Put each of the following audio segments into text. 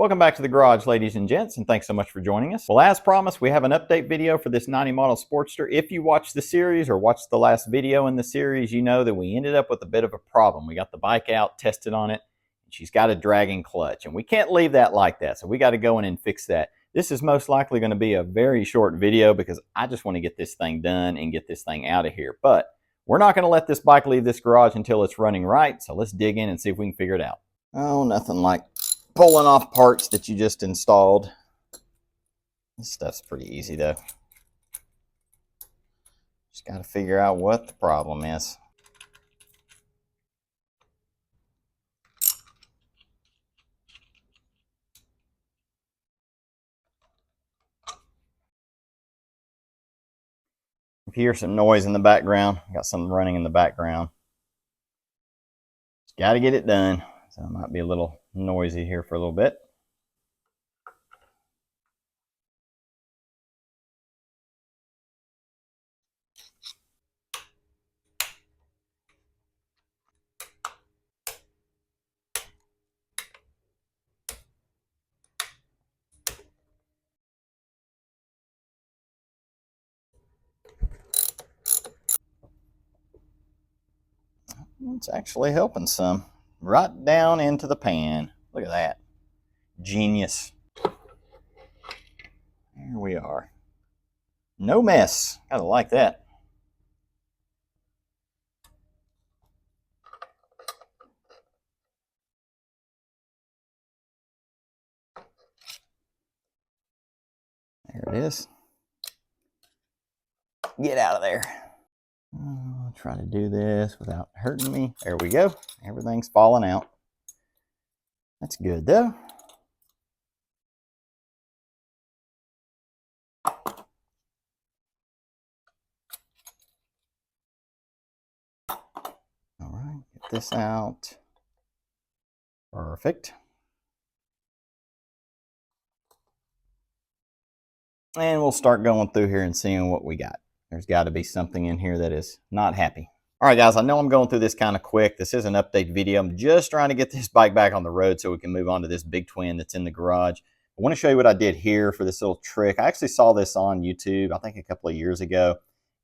Welcome back to the garage, ladies and gents, and thanks so much for joining us. Well, as promised, we have an update video for this 90 model Sportster. If you watched the series or watched the last video in the series, you know that we ended up with a bit of a problem. We got the bike out, tested on it, and she's got a dragging clutch, and we can't leave that like that, so we got to go in and fix that. This is most likely going to be a very short video because I just want to get this thing done and get this thing out of here. But we're not going to let this bike leave this garage until it's running right, so let's dig in and see if we can figure it out. Oh, nothing like pulling off parts that you just installed. This stuff's pretty easy though. Just got to figure out what the problem is. If you hear some noise in the background, I got something running in the background. Just got to get it done. So it might be a little noisy here for a little bit. It's actually helping some. Right down into the pan. Look at that. Genius. There we are. No mess. Gotta like that. There it is. Get out of there. I'll try to do this without hurting me. There we go. Everything's falling out. That's good though. All right, get this out. Perfect. And we'll start going through here and seeing what we got. There's got to be something in here that is not happy. All right, guys, I know I'm going through this kind of quick. This is an update video. I'm just trying to get this bike back on the road so we can move on to this big twin that's in the garage. I want to show you what I did here for this little trick. I actually saw this on YouTube, I think a couple of years ago.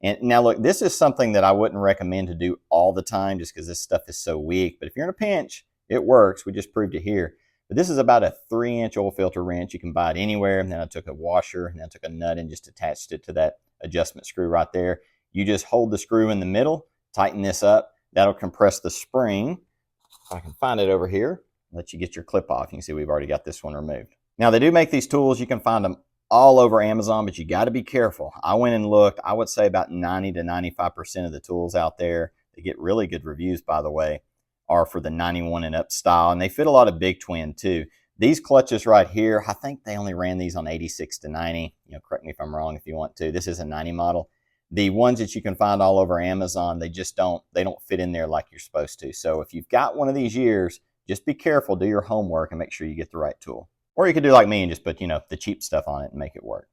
And now look, this is something that I wouldn't recommend to do all the time just because this stuff is so weak. But if you're in a pinch, it works. We just proved it here. But this is about a 3-inch oil filter wrench. You can buy it anywhere. And then I took a washer and I took a nut and just attached it to that adjustment screw right there. You just hold the screw in the middle, tighten this up. That'll compress the spring. If I can find it over here, let you get your clip off. You can see we've already got this one removed. Now they do make these tools. You can find them all over Amazon, but you got to be careful. I went and looked. I would say about 90 to 95% of the tools out there, they get really good reviews, by the way, are for the 91 and up style, and they fit a lot of big twin too. These clutches right here, I think they only ran these on 86 to 90. Correct me if I'm wrong if you want to. This is a 90 model. The ones that you can find all over Amazon, they don't fit in there like you're supposed to. So if you've got one of these years, just be careful, do your homework, and make sure you get the right tool. Or you could do like me and just put, the cheap stuff on it and make it work.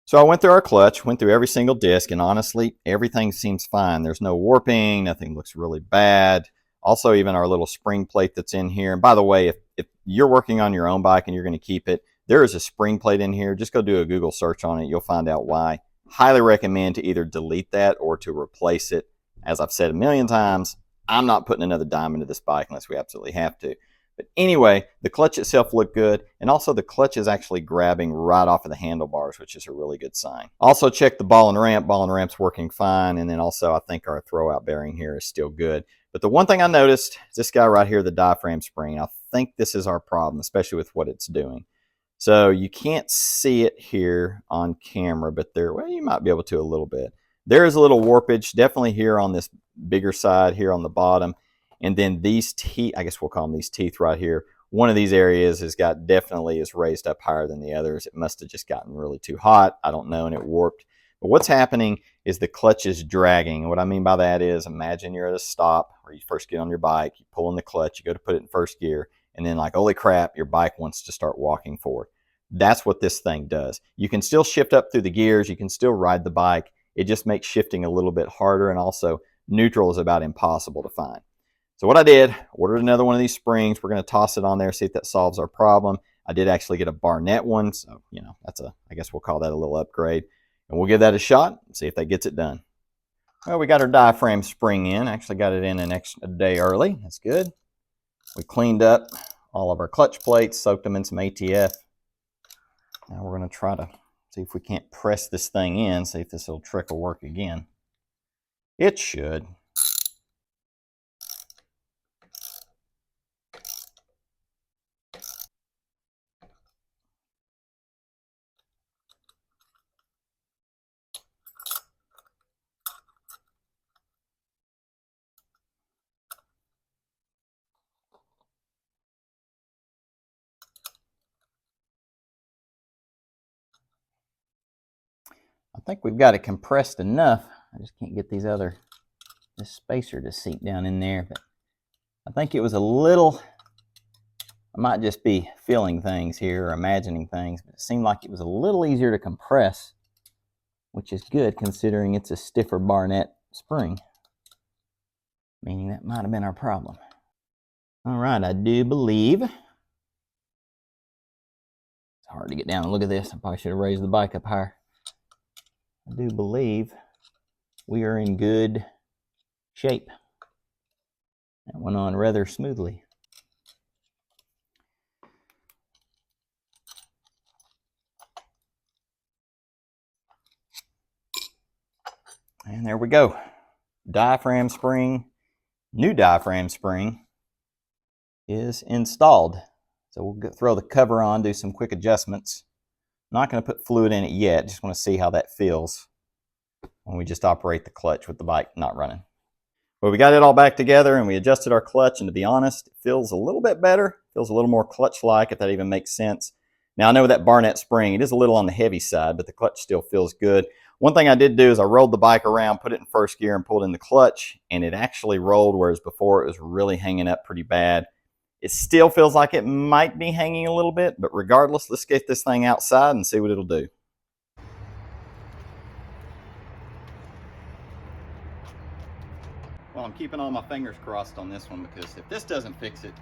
So I went through our clutch, went through every single disc, and honestly, everything seems fine. There's no warping, nothing looks really bad. Also, even our little spring plate that's in here. And by the way, if you're working on your own bike and you're going to keep it, there is a spring plate in here. Just go do a Google search on it. You'll find out why. Highly recommend to either delete that or to replace it. As I've said a million times, I'm not putting another dime into this bike unless we absolutely have to. But anyway, the clutch itself looked good. And also the clutch is actually grabbing right off of the handlebars, which is a really good sign. Also check the ball and ramp. Ball and ramp's working fine. And then also I think our throwout bearing here is still good. But the one thing I noticed is this guy right here, the diaphragm spring. I think this is our problem, especially with what it's doing. So you can't see it here on camera, but well, you might be able to a little bit. There is a little warpage, definitely here on this bigger side here on the bottom. And then these teeth, I guess we'll call them these teeth right here. One of these areas definitely is raised up higher than the others. It must have just gotten really too hot. I don't know, and it warped. But what's happening is the clutch is dragging. And what I mean by that is, imagine you're at a stop or you first get on your bike, you pull in the clutch, you go to put it in first gear, and then like, holy crap, your bike wants to start walking forward. That's what this thing does. You can still shift up through the gears. You can still ride the bike. It just makes shifting a little bit harder, and also neutral is about impossible to find. So what I did, ordered another one of these springs. We're going to toss it on there, see if that solves our problem. I did actually get a Barnett one, so, you know, that's I guess we'll call that a little upgrade. And we'll give that a shot and see if that gets it done. Well, we got our diaphragm spring in. Actually got it in a day early. That's good. We cleaned up all of our clutch plates, soaked them in some ATF. Now we're going to try to see if we can't press this thing in, see if this little trick will work again. It should. I think we've got it compressed enough. I just can't get this spacer to seat down in there, but I think it was a little, I might just be feeling things here or imagining things, but it seemed like it was a little easier to compress, which is good considering it's a stiffer Barnett spring, meaning that might have been our problem. All right, I do believe, it's hard to get down and look at this. I probably should have raised the bike up higher. I do believe we are in good shape. That went on rather smoothly. And there we go. Diaphragm spring, new diaphragm spring is installed. So we'll throw the cover on, do some quick adjustments. I'm not going to put fluid in it yet. Just want to see how that feels when we just operate the clutch with the bike not running. Well, we got it all back together and we adjusted our clutch, and to be honest, it feels a little bit better. Feels a little more clutch-like, if that even makes sense. Now, I know that Barnett spring, it is a little on the heavy side, but the clutch still feels good. One thing I did do is I rolled the bike around, put it in first gear, and pulled in the clutch, and it actually rolled, whereas before it was really hanging up pretty bad. It still feels like it might be hanging a little bit, but regardless, let's get this thing outside and see what it'll do. Well, I'm keeping all my fingers crossed on this one, because if this doesn't fix it,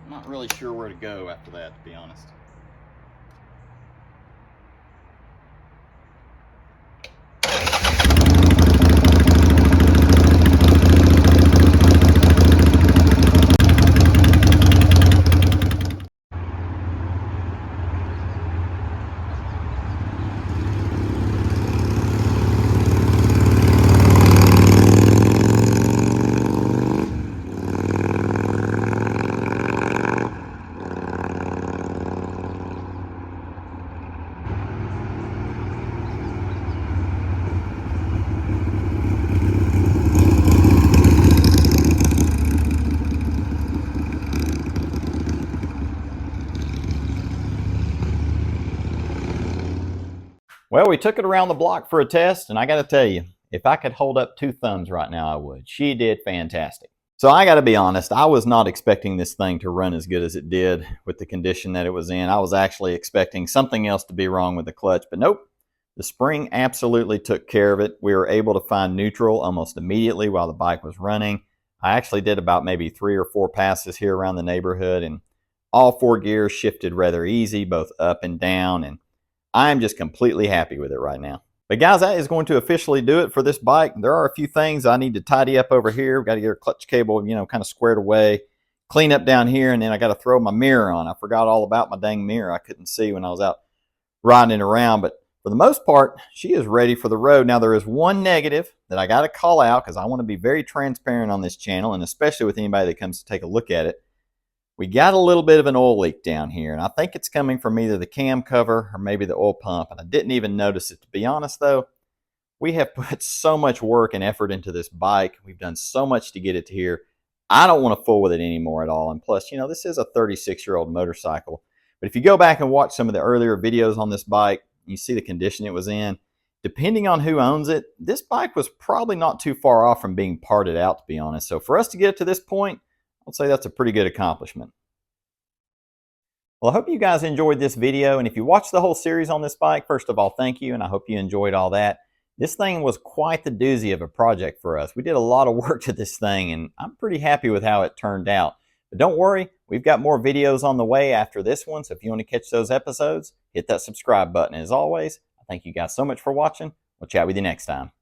I'm not really sure where to go after that, to be honest. Well, we took it around the block for a test, and I got to tell you, if I could hold up 2 thumbs right now, I would. She did fantastic. So I got to be honest, I was not expecting this thing to run as good as it did with the condition that it was in. I was actually expecting something else to be wrong with the clutch, but nope. The spring absolutely took care of it. We were able to find neutral almost immediately while the bike was running. I actually did about maybe 3 or 4 passes here around the neighborhood, and all 4 gears shifted rather easy, both up and down, and I'm just completely happy with it right now. But guys, that is going to officially do it for this bike. There are a few things I need to tidy up over here. We've got to get our clutch cable, you know, kind of squared away, clean up down here, and then I got to throw my mirror on. I forgot all about my dang mirror. I couldn't see when I was out riding around, but for the most part, she is ready for the road. Now, there is one negative that I got to call out, because I want to be very transparent on this channel, and especially with anybody that comes to take a look at it. We got a little bit of an oil leak down here, and I think it's coming from either the cam cover or maybe the oil pump, and I didn't even notice it. To be honest, though, we have put so much work and effort into this bike. We've done so much to get it to here. I don't want to fool with it anymore at all, and plus, you know, this is a 36-year-old motorcycle. But if you go back and watch some of the earlier videos on this bike, you see the condition it was in. Depending on who owns it, this bike was probably not too far off from being parted out, to be honest. So for us to get it to this point, I'd say that's a pretty good accomplishment. Well, I hope you guys enjoyed this video, and if you watched the whole series on this bike, first of all, thank you, and I hope you enjoyed all that. This thing was quite the doozy of a project for us. We did a lot of work to this thing, and I'm pretty happy with how it turned out. But don't worry, We've got more videos on the way after this one, so if you want to catch those episodes, hit that subscribe button. As always, I thank you guys so much for watching. We'll chat with you next time.